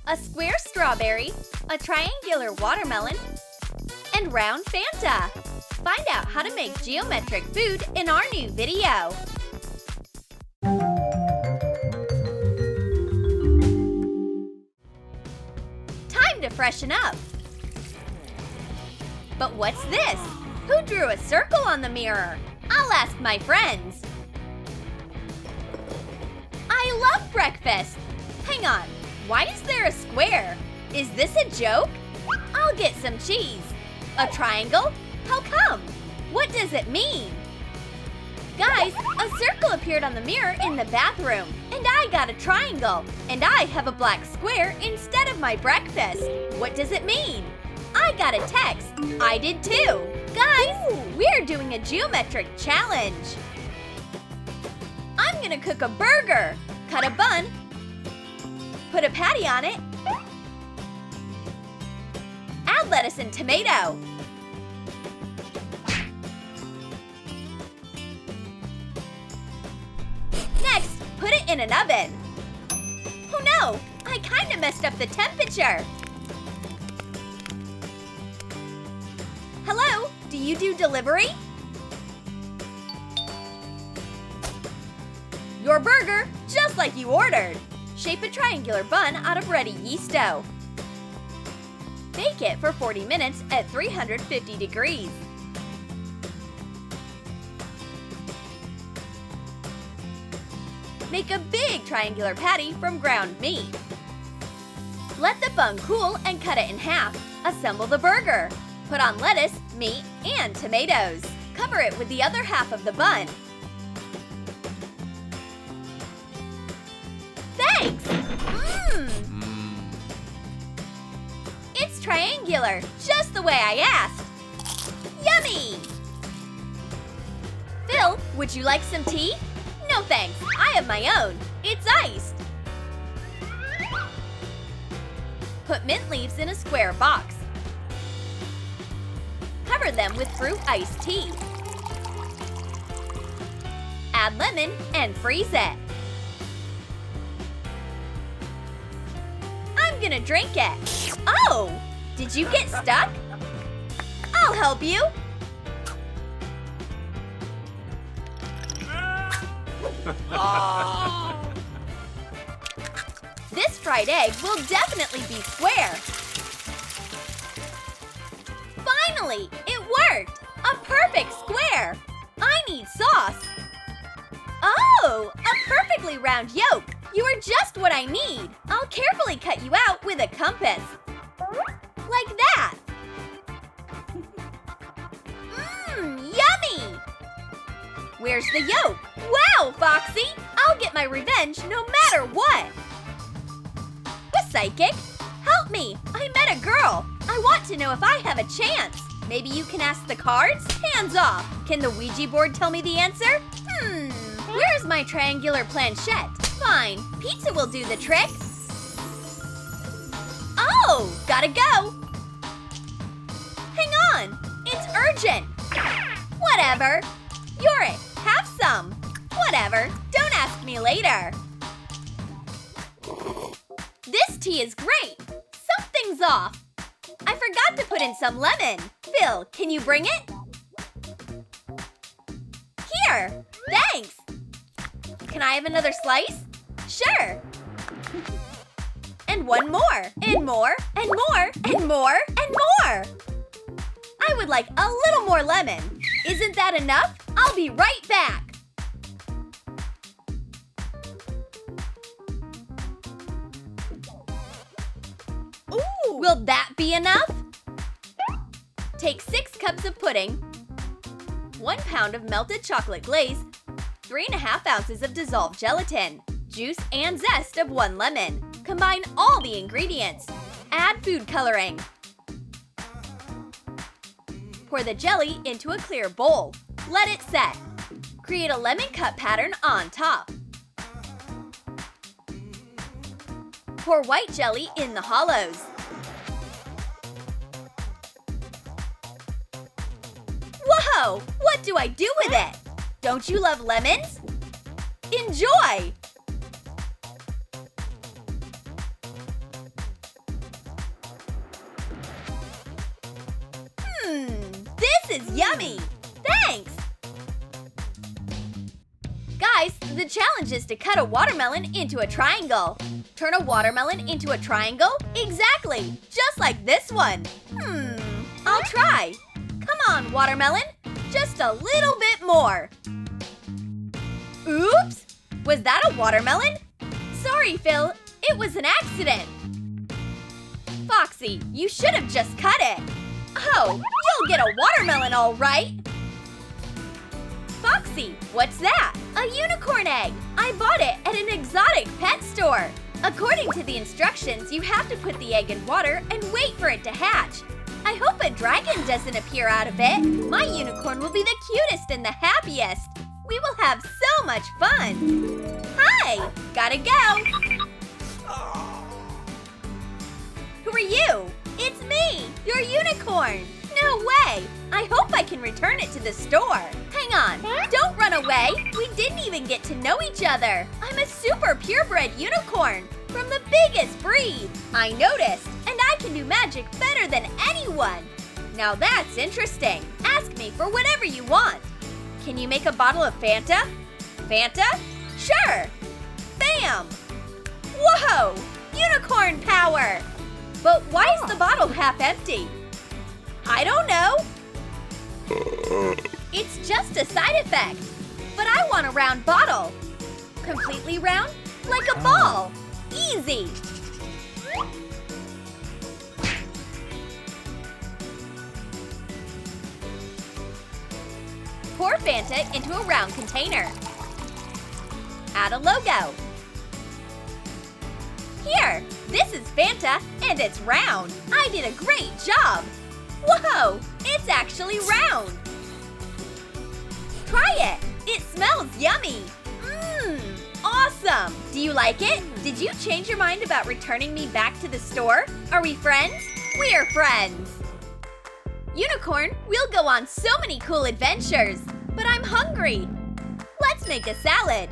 a square strawberry, a triangular watermelon, and round Fanta. Find out how to make geometric food in our new video. Time to freshen up. But what's this? Who drew a circle on the mirror? I'll ask my friends. I love breakfast. Hang on, why is there a square? Is this a joke? I'll get some cheese. A triangle? How come? What does it mean? Guys, a circle appeared on the mirror in the bathroom, and I got a triangle, and I have a black square instead of my breakfast. What does it mean? I got a text. I did too. Guys, we're doing a geometric challenge. I'm gonna cook a burger. Cut a bun. Put a patty on it. Add lettuce and tomato. Next, put it in an oven. Oh no, I kinda messed up the temperature. Hello, do you do delivery? Your burger, just like you ordered. Shape a triangular bun out of ready yeast dough. Bake it for 40 minutes at 350 degrees. Make a big triangular patty from ground meat. Let the bun cool and cut it in half. Assemble the burger. Put on lettuce, meat, and tomatoes. Cover it with the other half of the bun. Thanks! It's triangular, just the way I asked. Yummy! Phil, would you like some tea? No thanks, I have my own. It's iced. Put mint leaves in a square box. Cover them with fruit iced tea. Add lemon and freeze it. I'm gonna drink it. Oh, did you get stuck? I'll help you. This fried egg will definitely be square. Finally, it worked! A perfect square! I need sauce. Oh, a perfectly round yolk. You are just what I need. I'll carefully cut you out with a compass. Like that. Yummy! Where's the yolk? Wow, Foxy! I'll get my revenge no matter what. Psychic, help me! I met a girl. I want to know if I have a chance. Maybe you can ask the cards? Hands off. Can the Ouija board tell me the answer? Where's my triangular planchette? Fine, pizza will do the trick. Oh, gotta go. Hang on, it's urgent. Whatever. You're it, have some. Whatever, don't ask me later. This tea is great. Something's off. I forgot to put in some lemon. Phil, can you bring it? Here, thanks. Can I have another slice? Sure. And one more, and more, and more, and more, and more. I would like a little more lemon. Isn't that enough? I'll be right back. Ooh. Will that be enough? Take 6 cups of pudding, 1 pound of melted chocolate glaze, 3½ ounces of dissolved gelatin, juice and zest of 1 lemon. Combine all the ingredients. Add food coloring. Pour the jelly into a clear bowl. Let it set. Create a lemon cut pattern on top. Pour white jelly in the hollows. Whoa! What do I do with it? Don't you love lemons? Enjoy! This is yummy! Thanks! Guys, the challenge is to cut a watermelon into a triangle. Turn a watermelon into a triangle? Exactly! Just like this one. I'll try. Come on, watermelon. Just a little bit more. Oops! Was that a watermelon? Sorry, Phil. It was an accident. Foxy, you should have just cut it. Oh, you'll get a watermelon all right. Foxy, what's that? A unicorn egg. I bought it at an exotic pet store. According to the instructions, you have to put the egg in water and wait for it to hatch. I hope a dragon doesn't appear out of it. My unicorn will be the cutest and the happiest. We will have so much fun. Hi, gotta go. Who are you? It's me, your unicorn. No way. I hope I can return it to the store. Hang on, don't run away. We didn't even get to know each other. I'm a super purebred unicorn from the biggest breed. I noticed, and I can do magic better than anyone. Now that's interesting. Ask me for whatever you want. Can you make a bottle of Fanta? Fanta? Sure. Bam! Whoa! Unicorn power! But why is the bottle half empty? I don't know. It's just a side effect. But I want a round bottle. Completely round? Like a ball. Easy. Pour Fanta into a round container. Add a logo. Here, this is Fanta, and it's round. I did a great job. Whoa, it's actually round. Try it. It smells yummy. Awesome. Do you like it? Did you change your mind about returning me back to the store? Are we friends? We're friends. Unicorn, we'll go on so many cool adventures, but I'm hungry. Let's make a salad.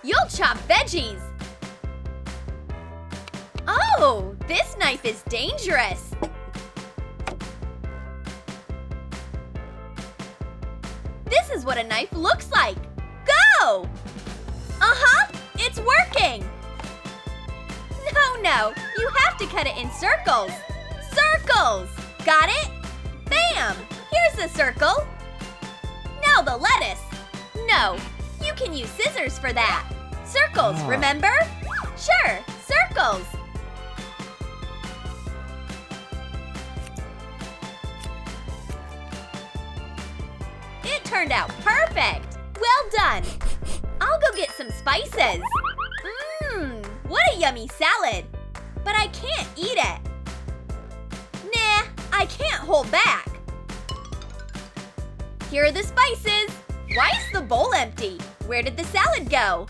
You'll chop veggies. Oh, this knife is dangerous. This is what a knife looks like. Go! It's working. No, you have to cut it in circles. Circles! Got it? Bam! Here's a circle. Now the lettuce. No, you can use scissors for that. Circles, remember? Sure, circles. It turned out perfect. Well done. I'll go get some spices. What a yummy salad. But I can't eat it. Nah, I can't hold back. Here are the spices. Why is the bowl empty? Where did the salad go?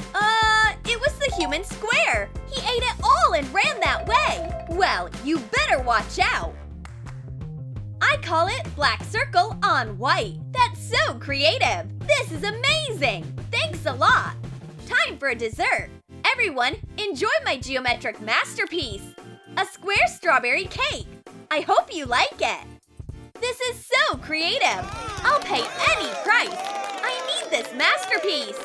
It was the human square. He ate it all and ran that way. Well, you better watch out. I call it black circle on white. That's so creative. This is amazing. Thanks a lot. Time for a dessert. Everyone, enjoy my geometric masterpiece. A square strawberry cake. I hope you like it. This is so creative. I'll pay any price. I need this masterpiece.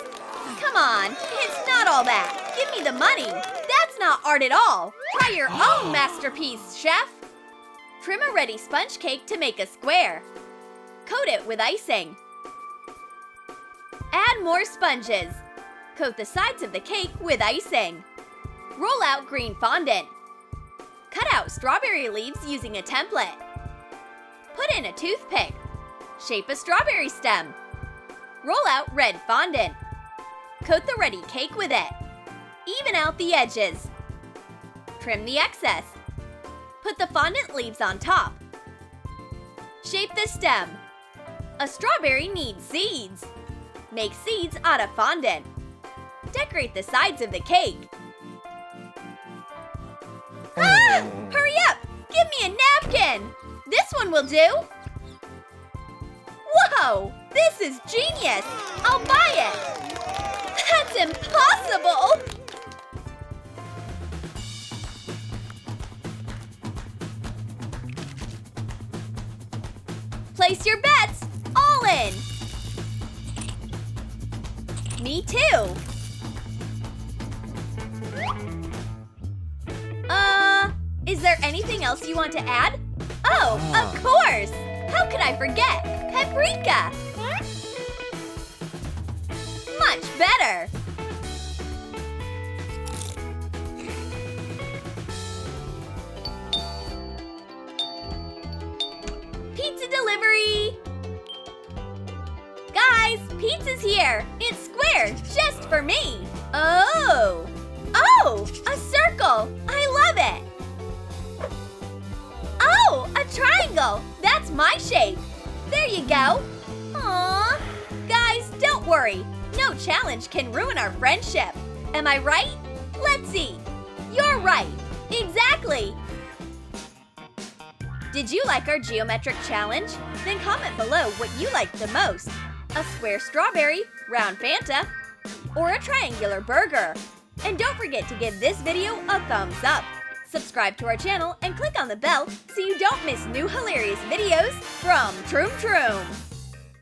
Come on, it's not all that. Give me the money. That's not art at all. Try your own masterpiece, chef. Trim a ready sponge cake to make a square. Coat it with icing. Add more sponges. Coat the sides of the cake with icing. Roll out green fondant. Cut out strawberry leaves using a template. Put in a toothpick. Shape a strawberry stem. Roll out red fondant. Coat the ready cake with it. Even out the edges. Trim the excess. Put the fondant leaves on top. Shape the stem. A strawberry needs seeds. Make seeds out of fondant. Decorate the sides of the cake. Hurry up! Give me a napkin! This one will do! Whoa! This is genius! I'll buy it! That's impossible! Place your bets! All in! Me too! Is there anything else you want to add? Oh, of course! How could I forget? Paprika! Much better! Pizza delivery! Guys, pizza's here! It's square, just for me! Oh! Oh, a circle! I love it! Oh, a triangle! That's my shape! There you go! Aww! Guys, don't worry! No challenge can ruin our friendship! Am I right? Let's see! You're right! Exactly! Did you like our geometric challenge? Then comment below what you liked the most. A square strawberry, round Fanta, or a triangular burger. And don't forget to give this video a thumbs up. Subscribe to our channel and click on the bell so you don't miss new hilarious videos from Troom.